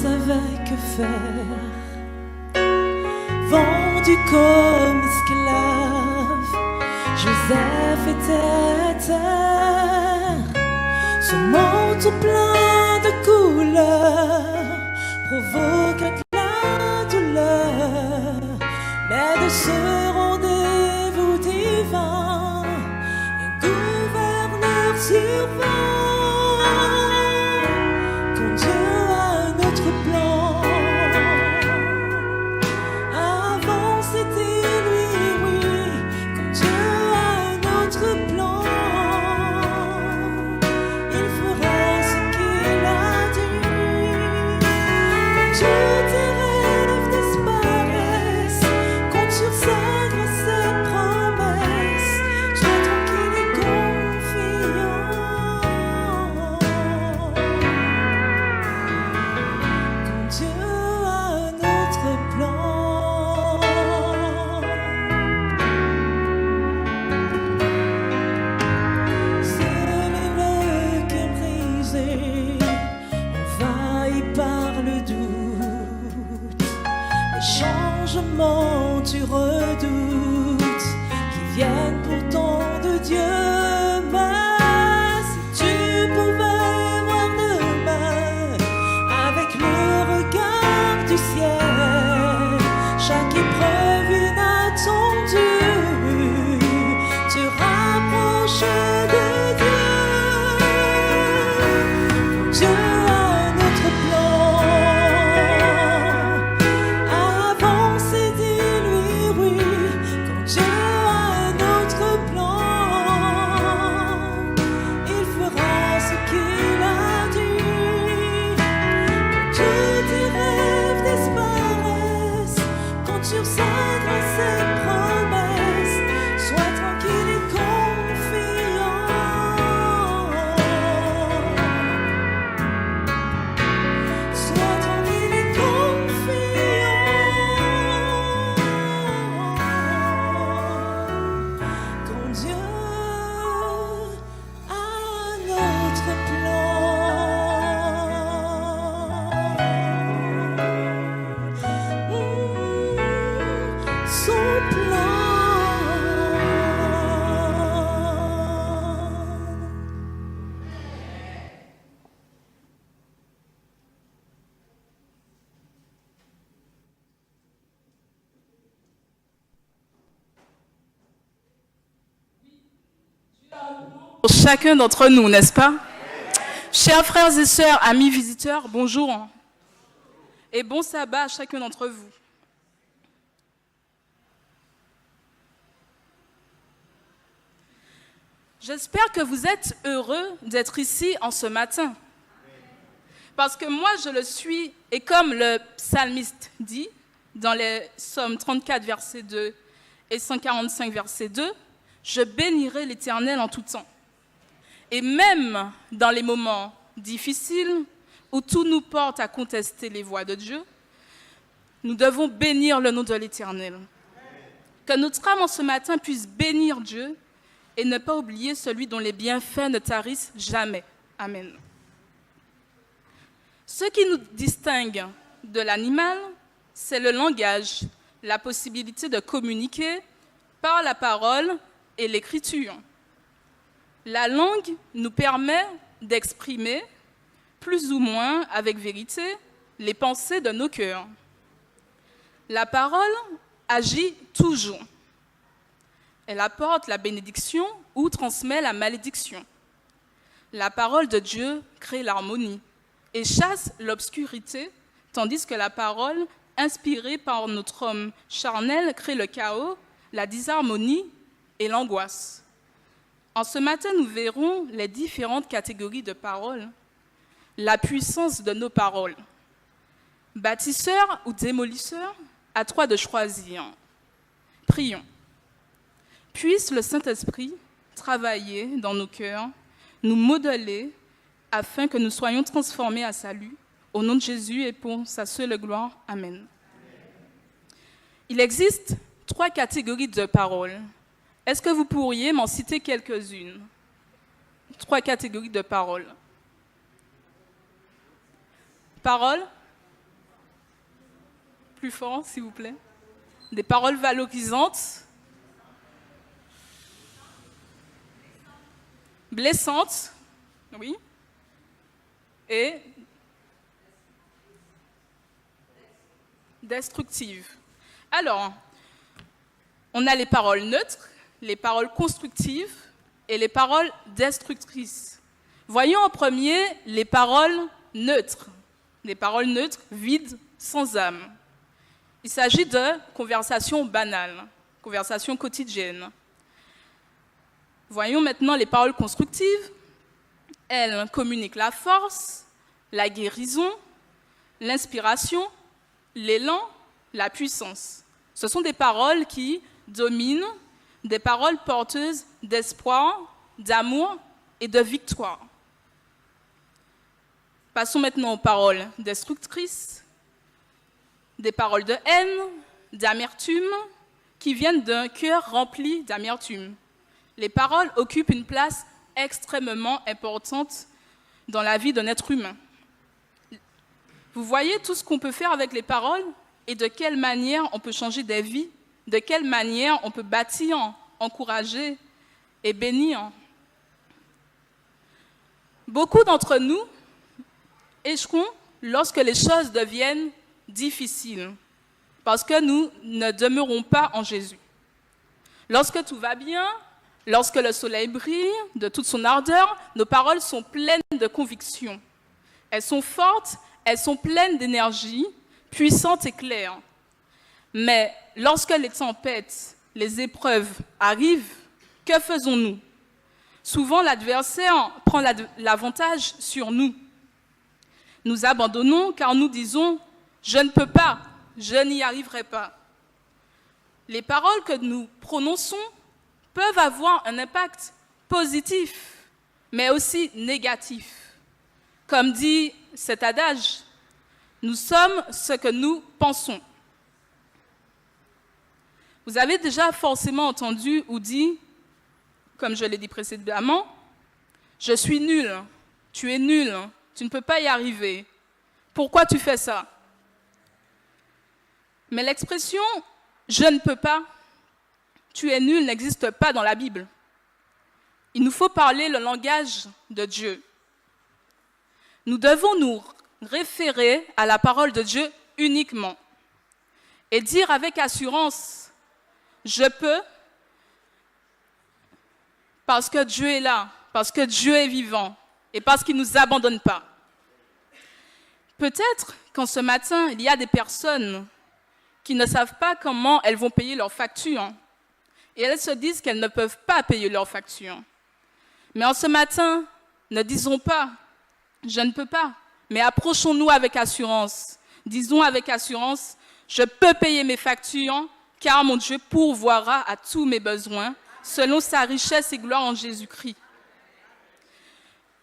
savait que faire. Vendu comme esclave, Joseph était à terre. Son manteau plein de couleurs provoque la douleur. Mais de ce rendez-vous divin, un gouverneur survint. Quand Dieu a un autre plan, avant c'était lui, oui. Quand Dieu a un autre plan, il fera ce qu'il a dit. Quand tous tes rêves disparaissent, compte sur sa grâce et promesse. Sois tranquille et confiant. Quand Dieu a un autre plan. Seul est le cœur brisé, envahi par le doute. Les changements tu redoutes, qui viennent pourtant de Dieu. Mais si tu pouvais voir demain avec le regard du ciel, chaque épreuve inattendue te rapproche de Dieu. Quand Dieu a un autre plan, avant c'était lui, oui. Quand Dieu a un autre plan, il fera ce qu'il a dit. Quand tous tes rêves disparaissent, compte sur sa grâce et promesse. Sois tranquille et confiant. Sois tranquille et confiant. Quand Dieu a un autre plan, son plan. Pour chacun d'entre nous, n'est-ce pas? Chers frères et sœurs, amis visiteurs, bonjour et bon sabbat à chacun d'entre vous. J'espère que vous êtes heureux d'être ici en ce matin. Parce que moi, je le suis, et comme le psalmiste dit, dans les Psaumes 34, verset 2 et 145, verset 2, je bénirai l'Éternel en tout temps. Et même dans les moments difficiles, où tout nous porte à contester les voies de Dieu, nous devons bénir le nom de l'Éternel. Que notre âme en ce matin puisse bénir Dieu et ne pas oublier celui dont les bienfaits ne tarissent jamais. Amen. Ce qui nous distingue de l'animal, c'est le langage, la possibilité de communiquer par la parole et l'écriture. La langue nous permet d'exprimer, plus ou moins avec vérité, les pensées de nos cœurs. La parole agit toujours. Elle apporte la bénédiction ou transmet la malédiction. La parole de Dieu crée l'harmonie et chasse l'obscurité, tandis que la parole, inspirée par notre homme charnel, crée le chaos, la disharmonie et l'angoisse. En ce matin, nous verrons les différentes catégories de paroles, la puissance de nos paroles. Bâtisseur ou démolisseur, à toi de choisir. Prions. Puisse le Saint-Esprit travailler dans nos cœurs, nous modeler, afin que nous soyons transformés à salut. Au nom de Jésus et pour sa seule gloire. Amen. Il existe 3 catégories de paroles. Est-ce que vous pourriez m'en citer quelques-unes? 3 catégories de paroles. Parole, Plus fort, s'il vous plaît. Des paroles valorisantes, blessantes, oui, et destructives. Alors, on a les paroles neutres, les paroles constructives et les paroles destructrices. Voyons en premier les paroles neutres, vides, sans âme. Il s'agit de conversations banales, conversations quotidiennes. Voyons maintenant les paroles constructives. Elles communiquent la force, la guérison, l'inspiration, l'élan, la puissance. Ce sont des paroles qui dominent, des paroles porteuses d'espoir, d'amour et de victoire. Passons maintenant aux paroles destructrices, des paroles de haine, d'amertume, qui viennent d'un cœur rempli d'amertume. Les paroles occupent une place extrêmement importante dans la vie d'un être humain. Vous voyez tout ce qu'on peut faire avec les paroles et de quelle manière on peut changer des vies, de quelle manière on peut bâtir, encourager et bénir. Beaucoup d'entre nous échouons lorsque les choses deviennent difficiles, parce que nous ne demeurons pas en Jésus. Lorsque tout va bien, lorsque le soleil brille de toute son ardeur, nos paroles sont pleines de conviction. Elles sont fortes, elles sont pleines d'énergie, puissantes et claires. Mais lorsque les tempêtes, les épreuves arrivent, que faisons-nous? Souvent, l'adversaire prend l'avantage sur nous. Nous abandonnons car nous disons « je ne peux pas, je n'y arriverai pas ». Les paroles que nous prononçons peuvent avoir un impact positif, mais aussi négatif. Comme dit cet adage, nous sommes ce que nous pensons. Vous avez déjà forcément entendu ou dit, comme je l'ai dit précédemment, « je suis nul, tu es nul, tu ne peux pas y arriver. Pourquoi tu fais ça ?» Mais l'expression « je ne peux pas, tu es nul » n'existe pas dans la Bible. Il nous faut parler le langage de Dieu. Nous devons nous référer à la parole de Dieu uniquement et dire avec assurance « je peux » parce que Dieu est là, parce que Dieu est vivant et parce qu'il ne nous abandonne pas. Peut-être qu'en ce matin, il y a des personnes qui ne savent pas comment elles vont payer leurs factures et elles se disent qu'elles ne peuvent pas payer leurs factures. Mais en ce matin, ne disons pas « je ne peux pas », mais approchons-nous avec assurance. Disons avec assurance « je peux payer mes factures car mon Dieu pourvoira à tous mes besoins selon sa richesse et gloire en Jésus-Christ ».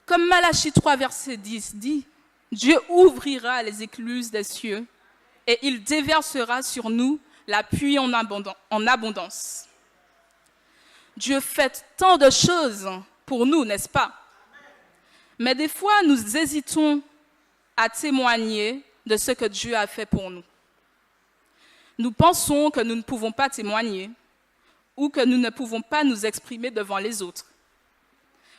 Comme Malachie 3, verset 10 dit, Dieu ouvrira les écluses des cieux et il déversera sur nous la pluie en abondance. Dieu fait tant de choses pour nous, n'est-ce pas? Mais des fois, nous hésitons à témoigner de ce que Dieu a fait pour nous. Nous pensons que nous ne pouvons pas témoigner ou que nous ne pouvons pas nous exprimer devant les autres.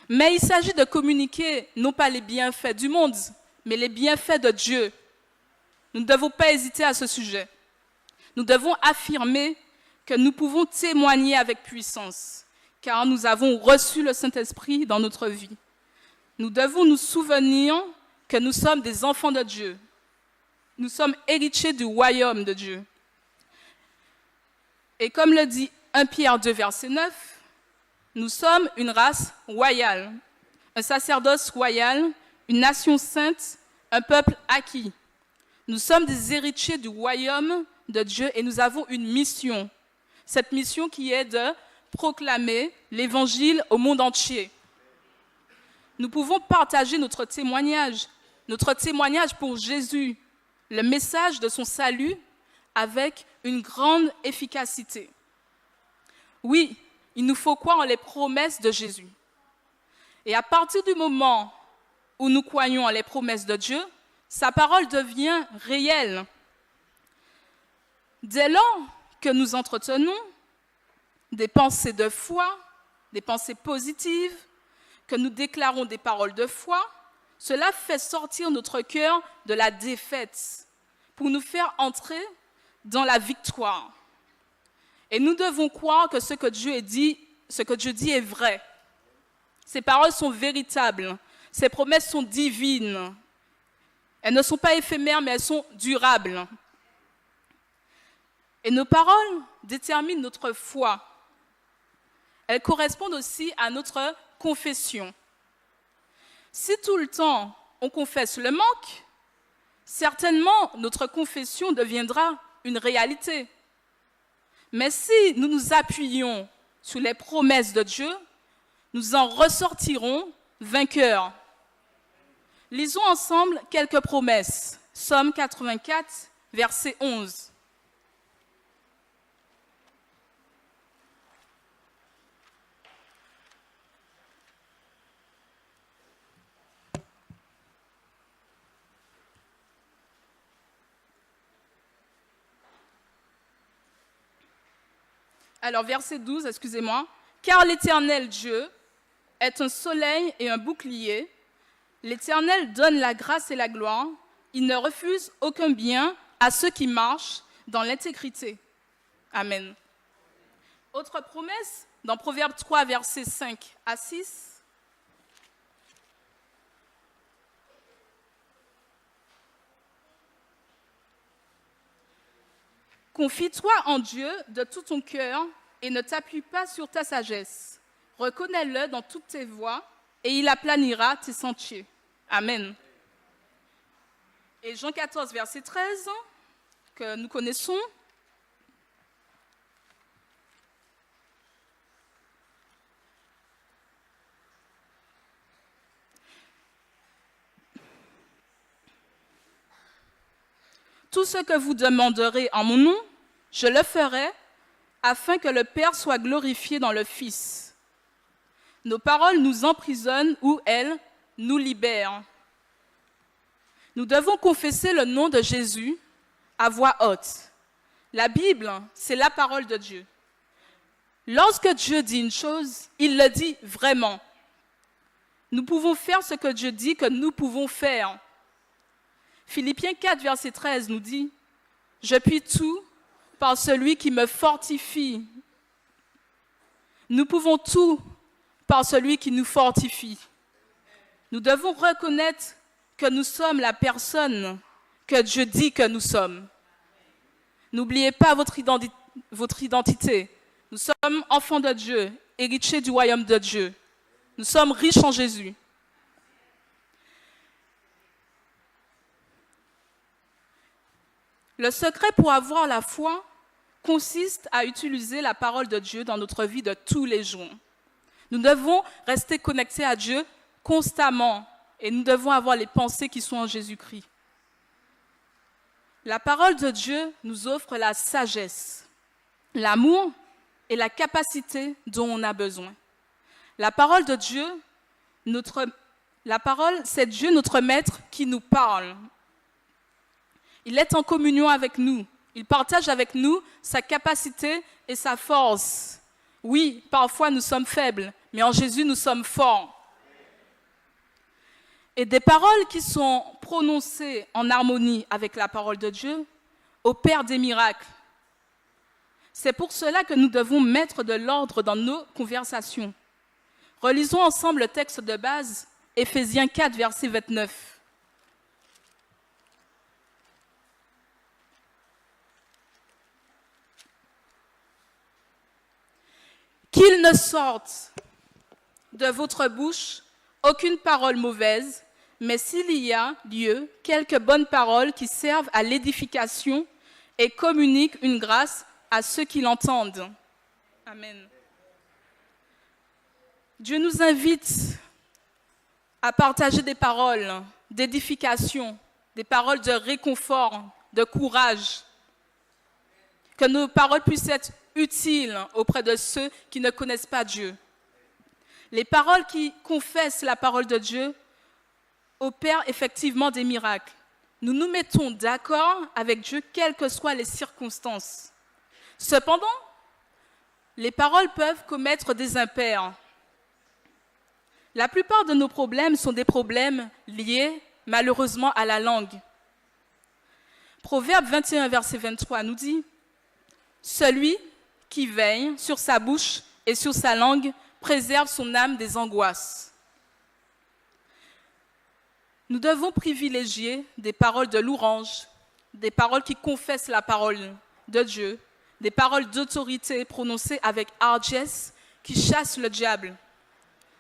Mais il s'agit de communiquer non pas les bienfaits du monde, mais les bienfaits de Dieu. Nous ne devons pas hésiter à ce sujet. Nous devons affirmer que nous pouvons témoigner avec puissance, car nous avons reçu le Saint-Esprit dans notre vie. Nous devons nous souvenir que nous sommes des enfants de Dieu. Nous sommes héritiers du royaume de Dieu. Et comme le dit 1 Pierre 2, verset 9, nous sommes une race royale, un sacerdoce royal, une nation sainte, un peuple acquis. Nous sommes des héritiers du royaume de Dieu et nous avons une mission. Cette mission qui est de proclamer l'évangile au monde entier. Nous pouvons partager notre témoignage pour Jésus, le message de son salut avec une grande efficacité. Oui, il nous faut croire en les promesses de Jésus. Et à partir du moment où nous croyons en les promesses de Dieu, sa parole devient réelle. Dès lors que nous entretenons des pensées de foi, des pensées positives, que nous déclarons des paroles de foi, cela fait sortir notre cœur de la défaite pour nous faire entrer dans la victoire. Et nous devons croire que ce que Dieu dit est vrai. Ses paroles sont véritables, ses promesses sont divines. Elles ne sont pas éphémères, mais elles sont durables. Et nos paroles déterminent notre foi. Elles correspondent aussi à notre confession. Si tout le temps on confesse le manque, certainement notre confession deviendra une réalité. Mais si nous nous appuyons sur les promesses de Dieu, nous en ressortirons vainqueurs. Lisons ensemble quelques promesses. Psaume 84, verset 11. Alors, verset 12, excusez-moi. « Car l'Éternel Dieu est un soleil et un bouclier. L'Éternel donne la grâce et la gloire. Il ne refuse aucun bien à ceux qui marchent dans l'intégrité. » Amen. Autre promesse, dans Proverbe 3, versets 5 à 6. « Confie-toi en Dieu de tout ton cœur et ne t'appuie pas sur ta sagesse. Reconnais-le dans toutes tes voies et il aplanira tes sentiers. » Amen. Et Jean 14, verset 13, que nous connaissons. Tout ce que vous demanderez en mon nom, je le ferai, afin que le Père soit glorifié dans le Fils. Nos paroles nous emprisonnent ou elles nous libèrent. Nous devons confesser le nom de Jésus à voix haute. La Bible, c'est la parole de Dieu. Lorsque Dieu dit une chose, il le dit vraiment. Nous pouvons faire ce que Dieu dit que nous pouvons faire. Philippiens 4, verset 13 nous dit « Je puis tout par celui qui me fortifie. » Nous pouvons tout par celui qui nous fortifie. Nous devons reconnaître que nous sommes la personne que Dieu dit que nous sommes. N'oubliez pas votre identité. Nous sommes enfants de Dieu, héritiers du royaume de Dieu. Nous sommes riches en Jésus. Le secret pour avoir la foi consiste à utiliser la parole de Dieu dans notre vie de tous les jours. Nous devons rester connectés à Dieu constamment et nous devons avoir les pensées qui sont en Jésus-Christ. La parole de Dieu nous offre la sagesse, l'amour et la capacité dont on a besoin. La parole de Dieu, c'est Dieu notre maître qui nous parle. Il est en communion avec nous. Il partage avec nous sa capacité et sa force. Oui, parfois nous sommes faibles, mais en Jésus nous sommes forts. Et des paroles qui sont prononcées en harmonie avec la parole de Dieu opèrent des miracles. C'est pour cela que nous devons mettre de l'ordre dans nos conversations. Relisons ensemble le texte de base, Éphésiens 4, verset 29. Qu'il ne sorte de votre bouche aucune parole mauvaise, mais s'il y a lieu, quelques bonnes paroles qui servent à l'édification et communiquent une grâce à ceux qui l'entendent. Amen. Dieu nous invite à partager des paroles d'édification, des paroles de réconfort, de courage, que nos paroles puissent être utiles auprès de ceux qui ne connaissent pas Dieu. Les paroles qui confessent la parole de Dieu opèrent effectivement des miracles. Nous nous mettons d'accord avec Dieu, quelles que soient les circonstances. Cependant, les paroles peuvent commettre des impairs. La plupart de nos problèmes sont des problèmes liés, malheureusement, à la langue. Proverbe 21, verset 23 nous dit « Celui qui veille sur sa bouche et sur sa langue préserve son âme des angoisses. » Nous devons privilégier des paroles de louange, des paroles qui confessent la parole de Dieu, des paroles d'autorité prononcées avec hardiesse qui chassent le diable.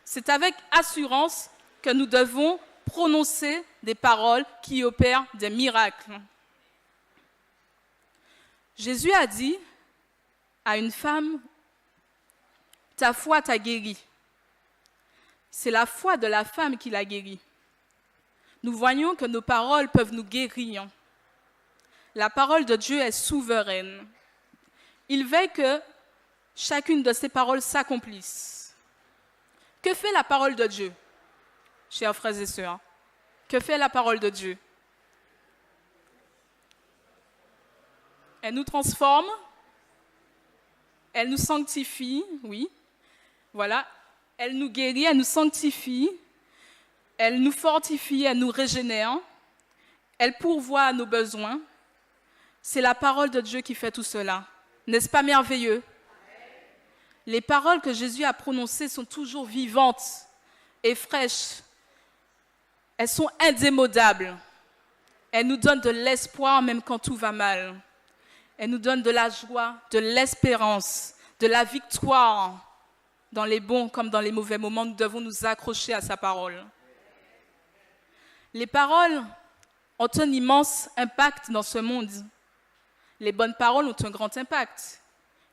C'est avec assurance que nous devons prononcer des paroles qui opèrent des miracles. Jésus a dit à une femme, « Ta foi t'a guéri. » C'est la foi de la femme qui l'a guérie. Nous voyons que nos paroles peuvent nous guérir. La parole de Dieu est souveraine. Il veille que chacune de ces paroles s'accomplisse. Que fait la parole de Dieu, chers frères et sœurs? Que fait la parole de Dieu? Elle nous transforme, elle nous sanctifie, oui, voilà. Elle nous guérit, elle nous sanctifie, elle nous fortifie, elle nous régénère, elle pourvoit à nos besoins. C'est la parole de Dieu qui fait tout cela. N'est-ce pas merveilleux? Les paroles que Jésus a prononcées sont toujours vivantes et fraîches. Elles sont indémodables. Elles nous donnent de l'espoir même quand tout va mal. Elles nous donnent de la joie, de l'espérance, de la victoire. Dans les bons comme dans les mauvais moments, nous devons nous accrocher à sa parole. Les paroles ont un immense impact dans ce monde. Les bonnes paroles ont un grand impact.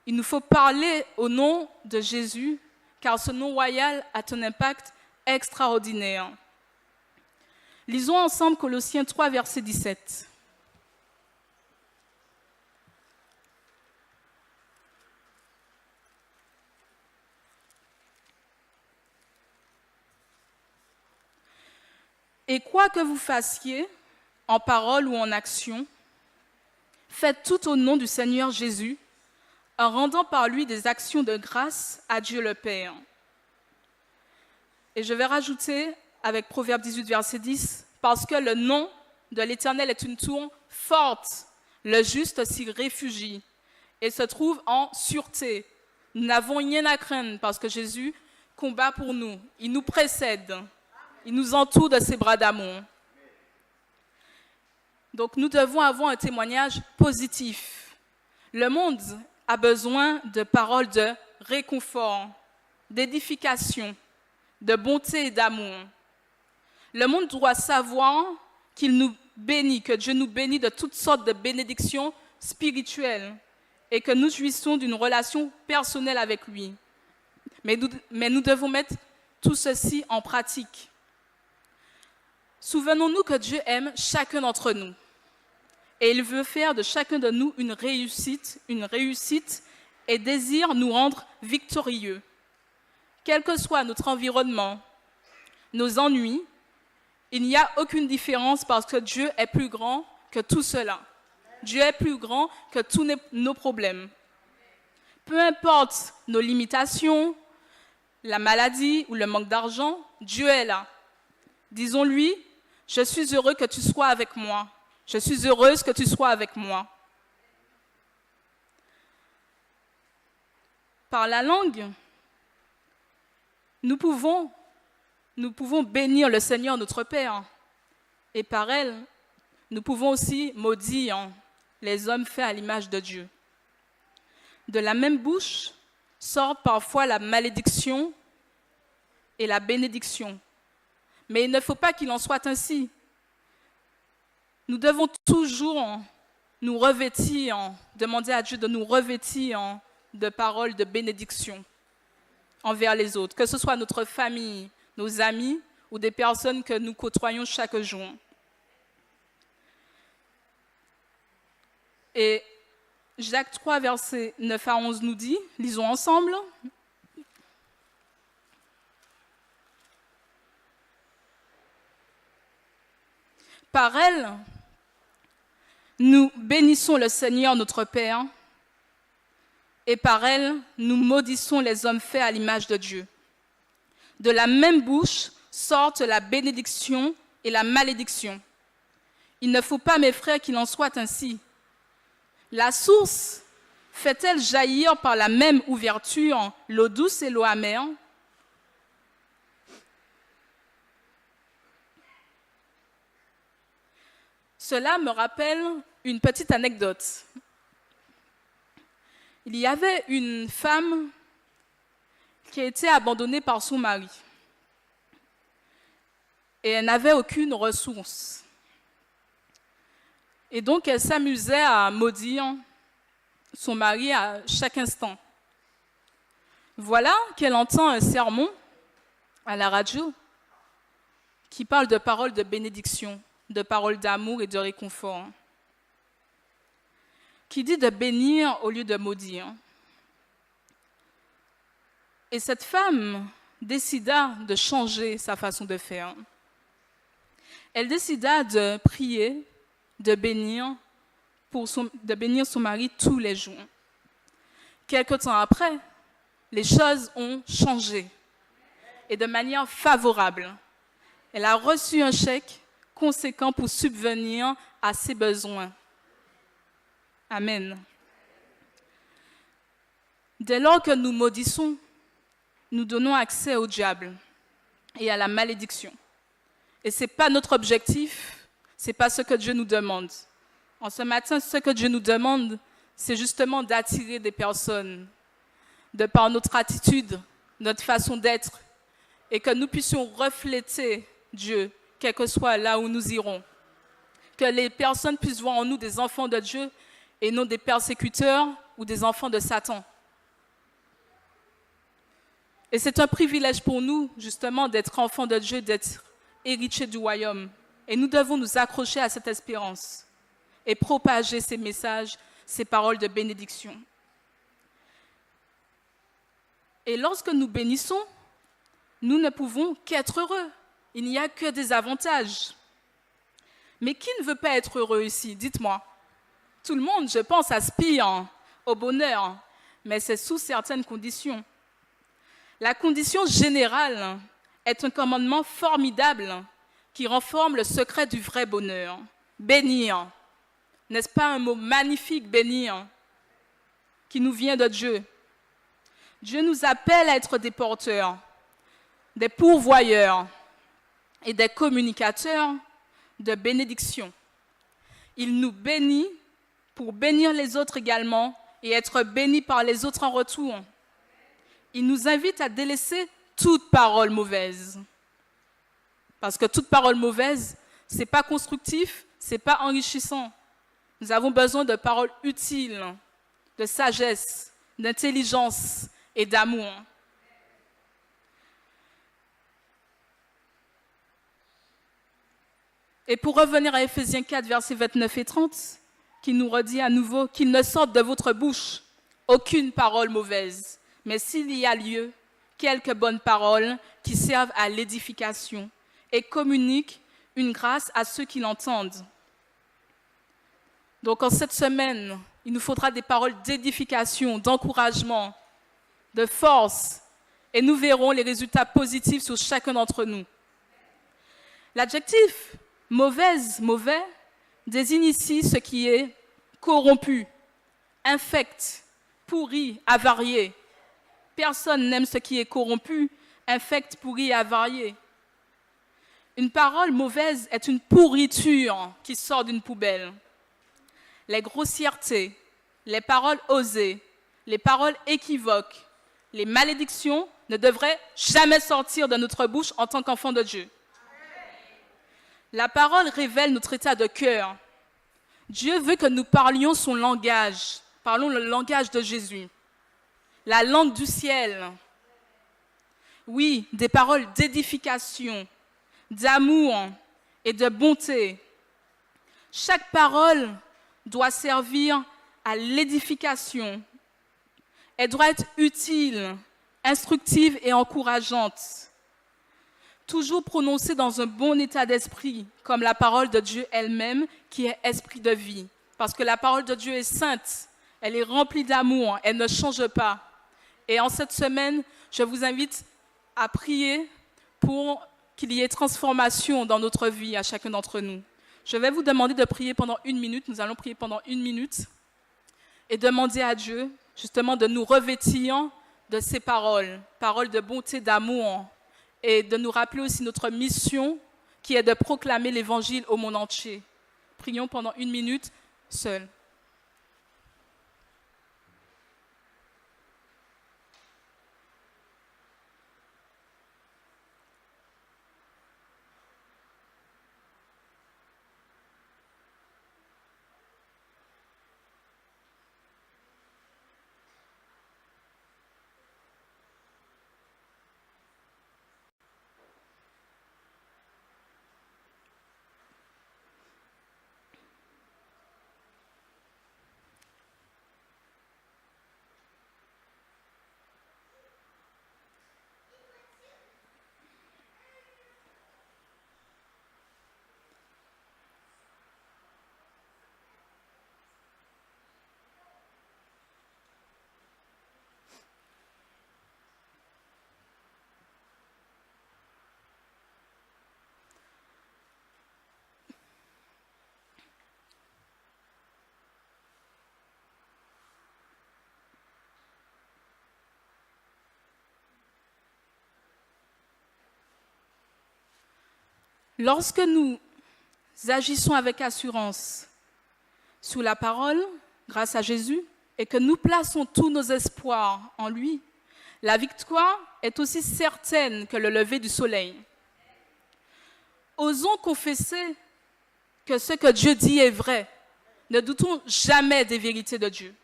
Il nous faut parler au nom de Jésus, car ce nom royal a un impact extraordinaire. Lisons ensemble Colossiens 3, verset 17. Et quoi que vous fassiez, en parole ou en action, faites tout au nom du Seigneur Jésus, en rendant par lui des actions de grâce à Dieu le Père. Et je vais rajouter avec Proverbe 18, verset 10, parce que le nom de l'Éternel est une tour forte, le juste s'y réfugie et se trouve en sûreté. Nous n'avons rien à craindre parce que Jésus combat pour nous, il nous précède. Il nous entoure de ses bras d'amour. Donc nous devons avoir un témoignage positif. Le monde a besoin de paroles de réconfort, d'édification, de bonté et d'amour. Le monde doit savoir qu'il nous bénit, que Dieu nous bénit de toutes sortes de bénédictions spirituelles et que nous jouissons d'une relation personnelle avec lui. Mais nous devons mettre tout ceci en pratique. Souvenons-nous que Dieu aime chacun d'entre nous et il veut faire de chacun de nous une réussite et désire nous rendre victorieux. Quel que soit notre environnement, nos ennuis, il n'y a aucune différence parce que Dieu est plus grand que tout cela. Dieu est plus grand que tous nos problèmes. Peu importe nos limitations, la maladie ou le manque d'argent, Dieu est là. Disons-lui, je suis heureux que tu sois avec moi. Je suis heureuse que tu sois avec moi. Par la langue, nous pouvons bénir le Seigneur notre Père. Et par elle, nous pouvons aussi maudire les hommes faits à l'image de Dieu. De la même bouche sortent parfois la malédiction et la bénédiction. Mais il ne faut pas qu'il en soit ainsi. Nous devons toujours nous revêtir, demander à Dieu de nous revêtir de paroles de bénédiction envers les autres, que ce soit notre famille, nos amis ou des personnes que nous côtoyons chaque jour. Et Jacques 3, versets 9 à 11 nous dit, lisons ensemble, par elle, nous bénissons le Seigneur notre Père, et par elle, nous maudissons les hommes faits à l'image de Dieu. De la même bouche sortent la bénédiction et la malédiction. Il ne faut pas, mes frères, qu'il en soit ainsi. La source fait-elle jaillir par la même ouverture l'eau douce et l'eau amère? Cela me rappelle une petite anecdote. Il y avait une femme qui a été abandonnée par son mari. Et elle n'avait aucune ressource. Et donc, elle s'amusait à maudire son mari à chaque instant. Voilà qu'elle entend un sermon à la radio qui parle de paroles de bénédiction, de paroles d'amour et de réconfort, qui dit de bénir au lieu de maudire. Et cette femme décida de changer sa façon de faire. Elle décida de prier, de bénir son mari tous les jours. Quelque temps après, les choses ont changé et de manière favorable. Elle a reçu un chèque conséquent pour subvenir à ses besoins. Amen. Dès lors que nous maudissons, nous donnons accès au diable et à la malédiction. Et ce n'est pas notre objectif, ce n'est pas ce que Dieu nous demande. En ce matin, ce que Dieu nous demande, c'est justement d'attirer des personnes, de par notre attitude, notre façon d'être, et que nous puissions refléter Dieu, quel que soit là où nous irons. Que les personnes puissent voir en nous des enfants de Dieu et non des persécuteurs ou des enfants de Satan. Et c'est un privilège pour nous, justement, d'être enfants de Dieu, d'être héritiers du royaume. Et nous devons nous accrocher à cette espérance et propager ces messages, ces paroles de bénédiction. Et lorsque nous bénissons, nous ne pouvons qu'être heureux. Il n'y a que des avantages. Mais qui ne veut pas être heureux ici? Dites-moi. Tout le monde, je pense, aspire au bonheur, mais c'est sous certaines conditions. La condition générale est un commandement formidable qui renforce le secret du vrai bonheur. Bénir. N'est-ce pas un mot magnifique, bénir, qui nous vient de Dieu? Dieu nous appelle à être des porteurs, des pourvoyeurs et des communicateurs de bénédiction. Il nous bénit pour bénir les autres également et être bénis par les autres en retour. Il nous invite à délaisser toute parole mauvaise. Parce que toute parole mauvaise, ce n'est pas constructif, ce n'est pas enrichissant. Nous avons besoin de paroles utiles, de sagesse, d'intelligence et d'amour. Et pour revenir à Éphésiens 4, versets 29 et 30, qui nous redit à nouveau qu'il ne sorte de votre bouche aucune parole mauvaise, mais s'il y a lieu, quelques bonnes paroles qui servent à l'édification et communiquent une grâce à ceux qui l'entendent. Donc en cette semaine, il nous faudra des paroles d'édification, d'encouragement, de force, et nous verrons les résultats positifs sur chacun d'entre nous. L'adjectif mauvaise, mauvais, désigne ici ce qui est corrompu, infect, pourri, avarié. Personne n'aime ce qui est corrompu, infect, pourri et avarié. Une parole mauvaise est une pourriture qui sort d'une poubelle. Les grossièretés, les paroles osées, les paroles équivoques, les malédictions ne devraient jamais sortir de notre bouche en tant qu'enfants de Dieu. La parole révèle notre état de cœur. Dieu veut que nous parlions son langage. Parlons le langage de Jésus. La langue du ciel. Oui, des paroles d'édification, d'amour et de bonté. Chaque parole doit servir à l'édification. Elle doit être utile, instructive et encourageante. Toujours prononcée dans un bon état d'esprit, comme la parole de Dieu elle-même, qui est esprit de vie. Parce que la parole de Dieu est sainte, elle est remplie d'amour, elle ne change pas. Et en cette semaine, je vous invite à prier pour qu'il y ait transformation dans notre vie à chacun d'entre nous. Je vais vous demander de prier pendant 1 minute. Nous allons prier pendant 1 minute et demander à Dieu justement de nous revêtir de ces paroles, paroles de bonté, d'amour, et de nous rappeler aussi notre mission qui est de proclamer l'évangile au monde entier. Prions pendant 1 minute seuls. Lorsque nous agissons avec assurance sous la parole, grâce à Jésus, et que nous plaçons tous nos espoirs en lui, la victoire est aussi certaine que le lever du soleil. Osons confesser que ce que Dieu dit est vrai. Ne doutons jamais des vérités de Dieu.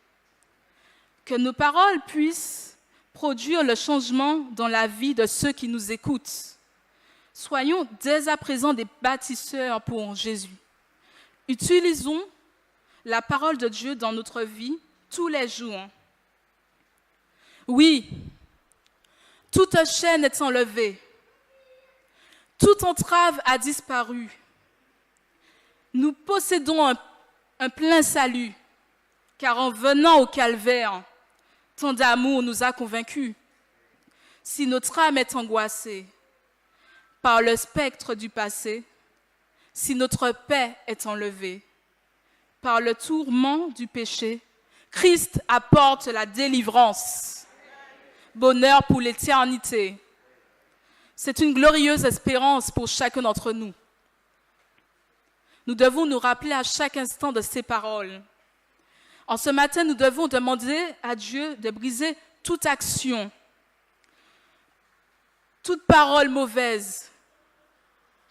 Que nos paroles puissent produire le changement dans la vie de ceux qui nous écoutent. Soyons dès à présent des bâtisseurs pour Jésus. Utilisons la parole de Dieu dans notre vie tous les jours. Oui, toute chaîne est enlevée. Toute entrave a disparu. Nous possédons un plein salut, car en venant au calvaire, tant d'amour nous a convaincus. Si notre âme est angoissée par le spectre du passé, si notre paix est enlevée par le tourment du péché, Christ apporte la délivrance, bonheur pour l'éternité. C'est une glorieuse espérance pour chacun d'entre nous. Nous devons nous rappeler à chaque instant de ces paroles. En ce matin, nous devons demander à Dieu de briser toute action, toute parole mauvaise,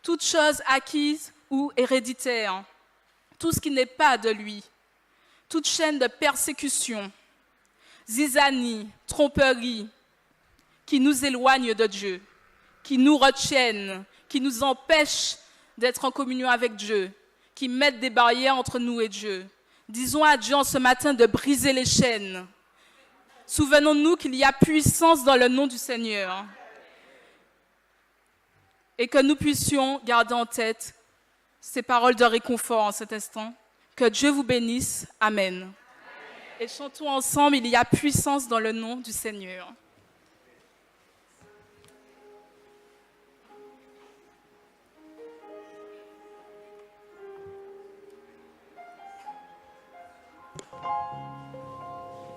toute chose acquise ou héréditaire, tout ce qui n'est pas de lui, toute chaîne de persécution, zizanie, tromperie, qui nous éloigne de Dieu, qui nous retiennent, qui nous empêchent d'être en communion avec Dieu, qui mettent des barrières entre nous et Dieu. Disons à Dieu en ce matin de briser les chaînes. Souvenons-nous qu'il y a puissance dans le nom du Seigneur. Et que nous puissions garder en tête ces paroles de réconfort en cet instant. Que Dieu vous bénisse. Amen. Et chantons ensemble, il y a puissance dans le nom du Seigneur.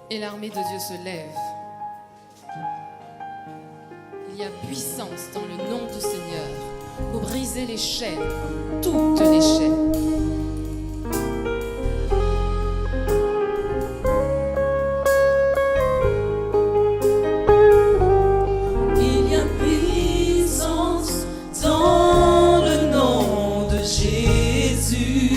Et l'armée de Dieu se lève. Il y a puissance dans le nom du Seigneur pour briser les chaînes, toutes les chaînes. Il y a puissance dans le nom de Jésus.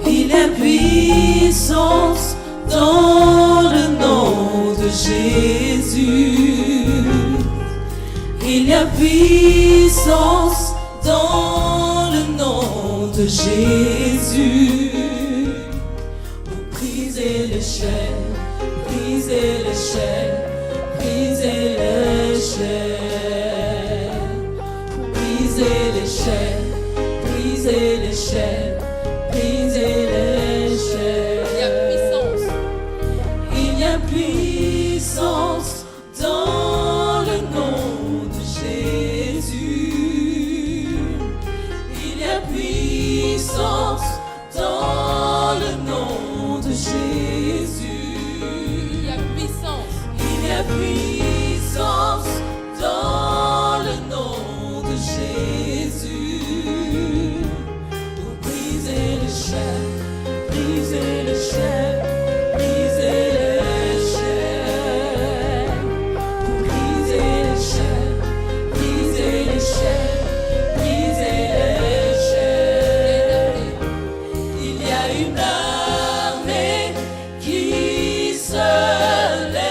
Il y a puissance dans le nom de Jésus. Il y a puissance dans le nom de Jésus. Pour briser les chaînes, briser les chaînes, briser les chaînes. Pour briser les chaînes, briser les chaînes, briser puissance dans le nom de Jésus. Il y a puissance dans le nom de Jésus. Il y a puissance. Il y a puissance dans le nom de Jésus. Pour briser les chaînes, briser les chaînes, briser les chaînes. Pour briser les chaînes, briser les chaînes, briser les chaînes. Il y a une armée qui se lève.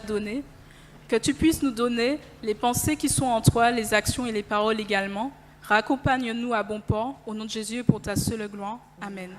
données, que tu puisses nous donner les pensées qui sont en toi, les actions et les paroles également. Raccompagne-nous à bon port, au nom de Jésus et pour ta seule gloire. Amen.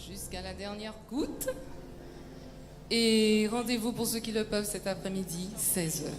Jusqu'à la dernière goutte. Et rendez-vous pour ceux qui le peuvent cet après-midi, 16h.